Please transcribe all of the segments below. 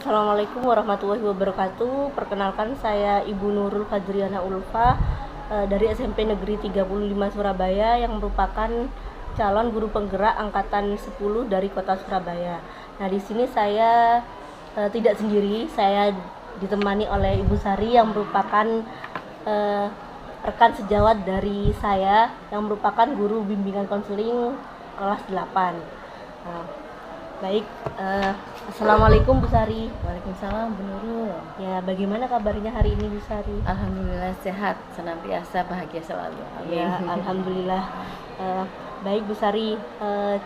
Assalamualaikum warahmatullahi wabarakatuh. Perkenalkan, saya Ibu Nurul Fadriana Ulfa dari SMP Negeri 35 Surabaya yang merupakan calon guru penggerak angkatan 10 dari Kota Surabaya. Nah, di sini saya tidak sendiri, saya ditemani oleh Ibu Sari yang merupakan rekan sejawat dari saya yang merupakan guru bimbingan konseling kelas 8. Baik, Assalamualaikum Bu Sari. Waalaikumsalam Bu Nurul. Ya, bagaimana kabarnya hari ini Bu Sari? Alhamdulillah sehat, senantiasa bahagia selalu. Amin. Ya, alhamdulillah. Baik Bu Sari,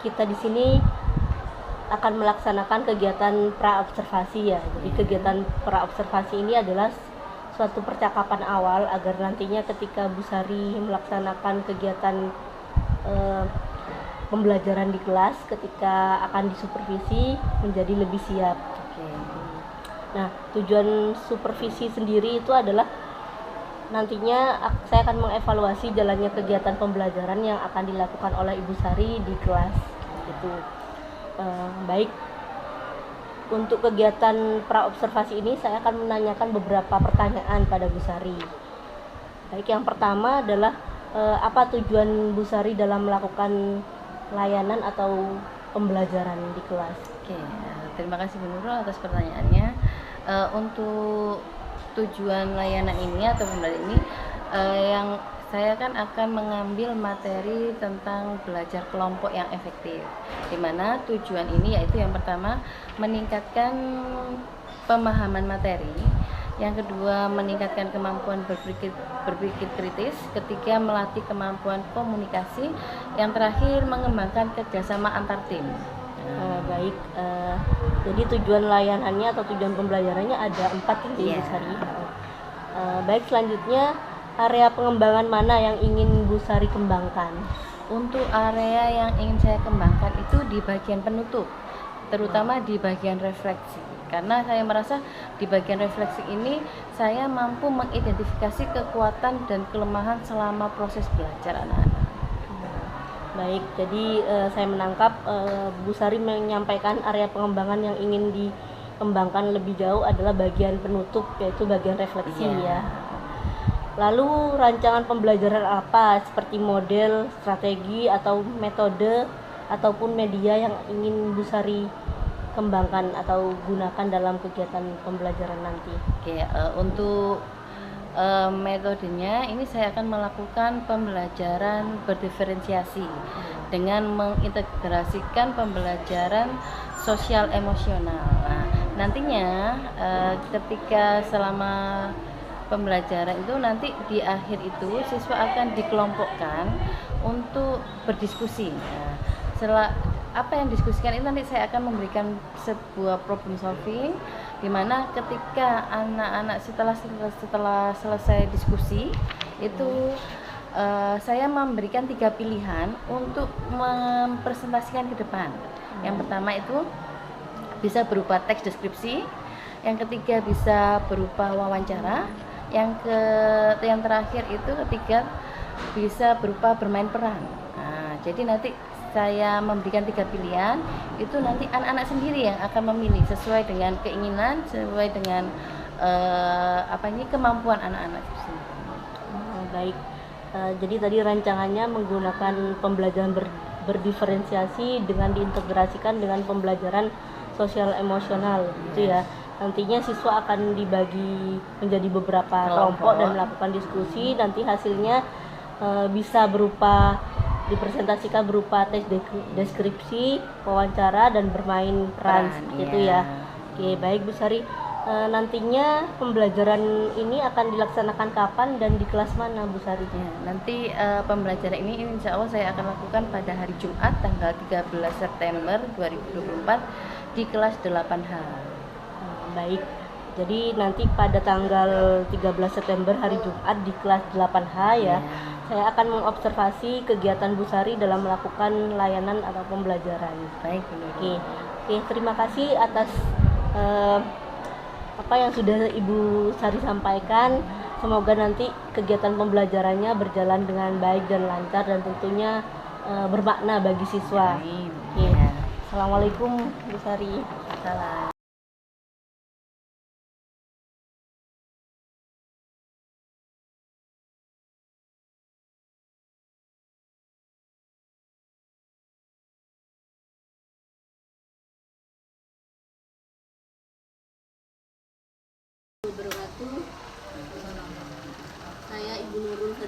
kita di sini akan melaksanakan kegiatan praobservasi ya. Jadi kegiatan praobservasi ini adalah suatu percakapan awal agar nantinya ketika Bu Sari melaksanakan kegiatan pembelajaran di kelas ketika akan disupervisi menjadi lebih siap. Oke. Nah, tujuan supervisi sendiri itu adalah nantinya saya akan mengevaluasi jalannya kegiatan pembelajaran yang akan dilakukan oleh Ibu Sari di kelas. Itu baik. Untuk kegiatan praobservasi ini saya akan menanyakan beberapa pertanyaan pada Bu Sari. Baik, yang pertama adalah apa tujuan Bu Sari dalam melakukan layanan atau pembelajaran di kelas? Oke, terima kasih Bu Nurul atas pertanyaannya. Untuk tujuan layanan ini atau pembelajaran ini, yang saya kan akan mengambil materi tentang belajar kelompok yang efektif, di mana tujuan ini yaitu yang pertama meningkatkan pemahaman materi, yang kedua meningkatkan kemampuan berpikir kritis, ketiga melatih kemampuan komunikasi, yang terakhir mengembangkan kerjasama antar tim. Baik, jadi tujuan layanannya atau tujuan pembelajarannya ada 4 Bu Sari. Baik, selanjutnya area pengembangan mana yang ingin Bu Sari kembangkan? Untuk area yang ingin saya kembangkan itu di bagian penutup, terutama di bagian refleksi, karena saya merasa di bagian refleksi ini saya mampu mengidentifikasi kekuatan dan kelemahan selama proses belajar anak-anak. Baik, jadi saya menangkap Bu Sari menyampaikan area pengembangan yang ingin dikembangkan lebih jauh adalah bagian penutup, yaitu bagian refleksi ya. Lalu rancangan pembelajaran apa seperti model, strategi atau metode ataupun media yang ingin Bu Sari kembangkan atau gunakan dalam kegiatan pembelajaran nanti? Oke, untuk metodenya ini saya akan melakukan pembelajaran berdiferensiasi dengan mengintegrasikan pembelajaran sosial emosional. Nah, nantinya ketika selama pembelajaran itu nanti di akhir itu siswa akan dikelompokkan untuk berdiskusi. Nah, apa yang diskusikan itu nanti saya akan memberikan sebuah problem solving, di mana ketika anak-anak setelah selesai diskusi itu saya memberikan 3 pilihan untuk mempresentasikan ke depan. Yang pertama itu bisa berupa teks deskripsi, yang ketiga bisa berupa wawancara, yang terakhir itu ketiga bisa berupa bermain peran. Nah, jadi nanti saya memberikan 3 pilihan, itu nanti anak-anak sendiri yang akan memilih sesuai dengan keinginan, sesuai dengan kemampuan anak-anak sendiri. Baik, jadi tadi rancangannya menggunakan pembelajaran berdiferensiasi dengan diintegrasikan dengan pembelajaran sosial emosional, gitu ya. Nantinya siswa akan dibagi menjadi beberapa kelompok dan melakukan diskusi. Nanti hasilnya bisa berupa dipresentasikan berupa tes deskripsi, wawancara, dan bermain peran itu ya. Oke, baik Bu Sari. Nantinya pembelajaran ini akan dilaksanakan kapan dan di kelas mana Bu Sari? Nanti pembelajaran ini insya Allah saya akan lakukan pada hari Jumat tanggal 13 September 2024 di kelas 8H. Baik, jadi nanti pada tanggal 13 September hari Jumat di kelas 8H ya. Saya akan mengobservasi kegiatan Bu Sari dalam melakukan layanan atau pembelajaran. Baik, Oke, terima kasih atas apa yang sudah Ibu Sari sampaikan. Semoga nanti kegiatan pembelajarannya berjalan dengan baik dan lancar dan tentunya bermakna bagi siswa. Amin. Assalamualaikum Bu Sari. Salam.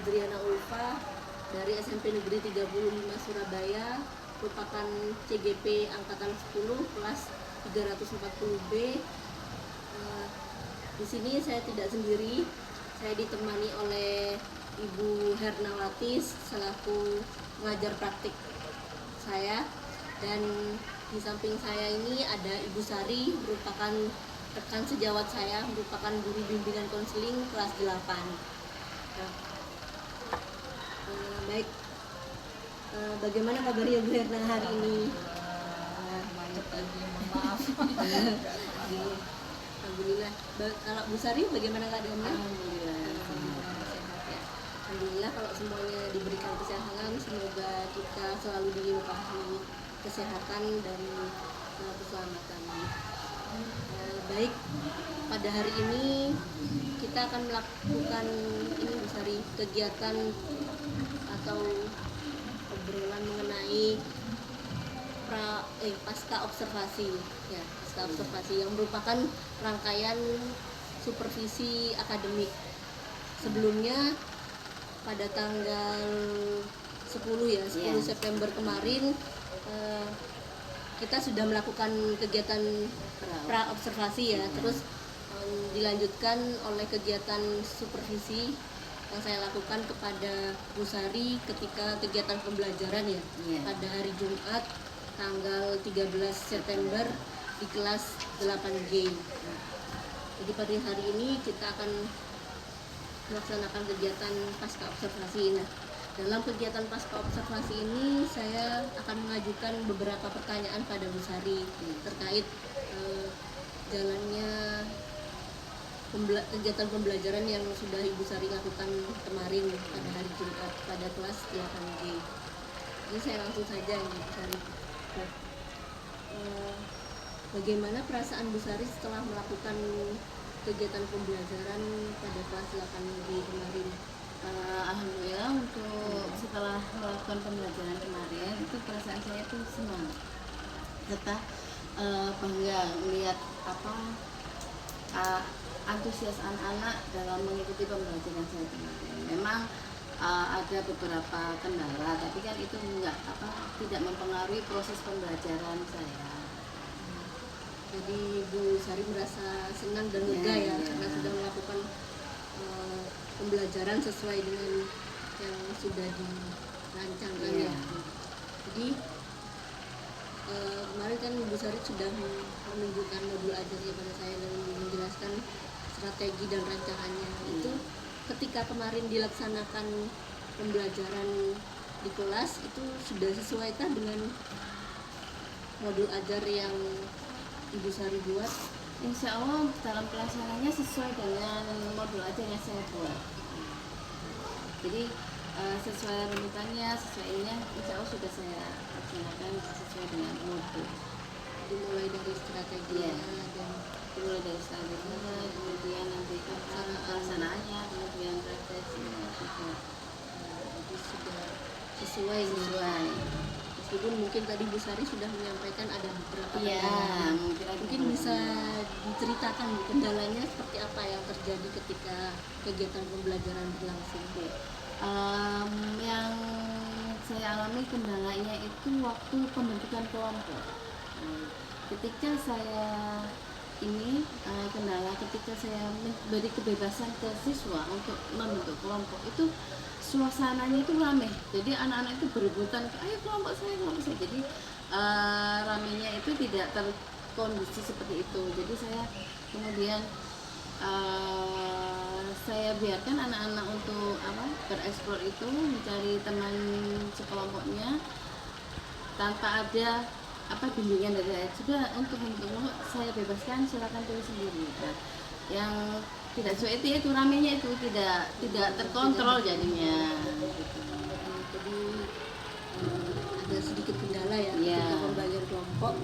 Adriana Ulfa dari SMP Negeri 35 Surabaya, merupakan CGP angkatan 10 kelas 340B. Di sini saya tidak sendiri, saya ditemani oleh Ibu Hernawati selaku pengajar praktik saya, dan di samping saya ini ada Ibu Sari, merupakan rekan sejawat saya, merupakan guru bimbingan konseling kelas 8. Nah, baik, bagaimana kabarnya Bu Herna hari ini? Maaf. Alhamdulillah. Kalau Bu Sari bagaimana keadaannya? Alhamdulillah. Sehat ya. Alhamdulillah kalau semuanya diberikan kesehatan, semoga kita selalu dilimpahi kesehatan dan keselamatan. Baik, pada hari ini kita akan melakukan ini Bu Sari, kegiatan atau obrolan mengenai pasca observasi ya, pasca observasi yang merupakan rangkaian supervisi akademik. Sebelumnya pada tanggal 10 ya, 10 September kemarin kita sudah melakukan kegiatan pra observasi ya, terus dilanjutkan oleh kegiatan supervisi yang saya lakukan kepada Bu Sari ketika kegiatan pembelajaran ya, pada hari Jumat tanggal 13 September di kelas 8G. Jadi pada hari ini kita akan melaksanakan kegiatan pasca observasi. Nah, dalam kegiatan pasca observasi ini saya akan mengajukan beberapa pertanyaan pada Bu Sari terkait jalannya kegiatan pembelajaran yang sudah Ibu Sari lakukan kemarin pada hari Jumat pada kelas 8G. Jadi saya langsung saja Bu Sari. Bagaimana perasaan Bu Sari setelah melakukan kegiatan pembelajaran pada kelas 8G kemarin? Alhamdulillah, untuk setelah melakukan pembelajaran kemarin itu perasaan saya itu senang, serta bangga melihat antusias anak-anak dalam mengikuti pembelajaran saya kemarin. Memang ada beberapa kendala, tapi kan itu tidak mempengaruhi proses pembelajaran saya. Jadi Bu Sari merasa senang dan lega ya, karena sudah melakukan pembelajaran sesuai dengan yang sudah dirancangkan ya. Jadi kemarin kan Bu Sari sudah menunjukkan modul ajarnya pada saya dan menjelaskan strategi dan rancangannya. Itu ketika kemarin dilaksanakan pembelajaran di kelas itu sudah sesuaikah dengan modul ajar yang Ibu Sari buat? Insya Allah dalam pelaksanaannya sesuai dengan modul ajar yang saya buat. Jadi sesuai runutannya, sesuai ininya, insya Allah sudah saya laksanakan sesuai dengan modul. Dimulai dari strategi dan dimulai dari strateginya, kemudian nanti pelaksanaannya, kemudian prakteknya juga. Jadi sudah sesuai. Meskipun mungkin tadi Bu Sari sudah menyampaikan ada beberapa kendala. Mungkin bisa diceritakan kendalanya seperti apa yang terjadi ketika kegiatan pembelajaran berlangsung. Yang saya alami kendalanya itu waktu pembentukan kelompok. Ketika saya ketika saya memberi kebebasan ke siswa untuk membentuk kelompok, itu suasananya itu ramai. Jadi anak-anak itu berebutan, ayo kelompok saya. Jadi ramainya itu tidak terkondisi seperti itu. Jadi saya kemudian saya biarkan anak-anak untuk bereksplor itu, mencari teman sekelompoknya tanpa ada bimbingan dari saya. Juga untuk membentuk saya bebaskan, silakan pilih sendiri. Yang tidak sesuai itu ramenya itu tidak terkontrol jadinya. Jadi ada sedikit kendala ya ketika pembagian kelompok.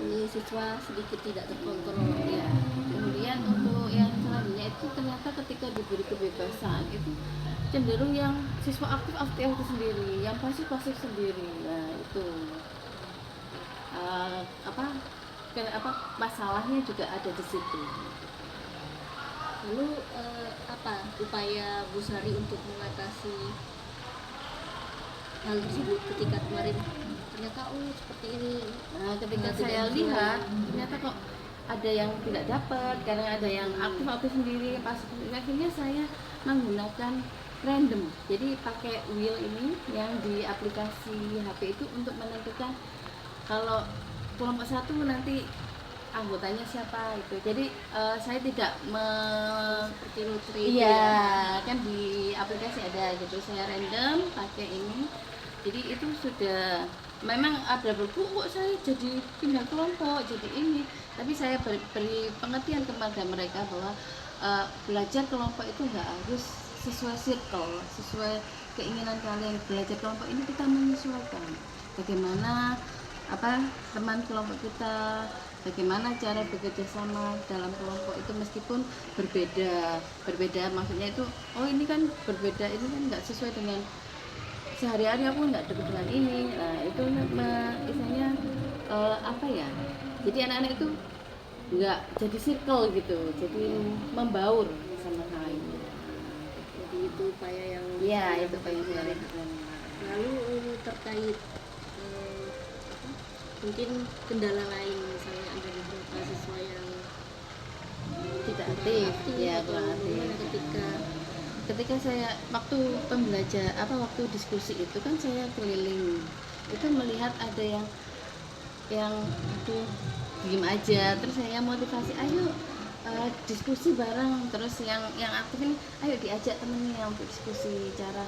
Ini siswa sedikit tidak terkontrol ya. Kemudian untuk yang selanjutnya itu ternyata ketika diberi kebebasan itu cenderung yang siswa aktif itu sendiri, yang pasif sendiri. Nah itu masalahnya juga ada di situ. Lalu apa upaya Bu Sari untuk mengatasi hal tersebut ketika kemarin ternyata seperti ini? Nah, ketika Tidak saya sesuai. lihat ternyata kok ada yang tidak dapat, kadang ada yang aktif sendiri. Pas akhirnya saya menggunakan random, jadi pakai wheel ini yang di aplikasi HP itu untuk menentukan kalau kelompok satu nanti anggotanya siapa itu. Jadi saya tidak Seperti lotre itu iya ya. kan di aplikasi ada gitu, saya random pakai ini. Jadi itu sudah memang ada kok saya jadi pindah kelompok jadi ini, tapi saya beri pengertian kepada mereka bahwa belajar kelompok itu nggak harus sesuai circle, sesuai keinginan kalian. Belajar kelompok ini kita menyesuaikan bagaimana teman kelompok kita, bagaimana cara bekerja sama dalam kelompok itu meskipun berbeda maksudnya itu ini kan berbeda, ini kan nggak sesuai dengan sehari-hari, aku nggak deket dengan ini. Nah itu misalnya jadi anak-anak itu nggak jadi circle gitu, jadi membaur sama lain. Jadi itu upaya yang Iya itu paling saya lakukan. lalu terkait apa, mungkin kendala lain, misalnya ada beberapa siswa yang Tidak aktif ya, atau kurang aktif. gimana Ketika saya waktu waktu diskusi itu kan saya keliling itu melihat ada yang diem aja, terus saya motivasi ayo diskusi bareng, terus yang aktif ini ayo diajak temennya untuk diskusi cara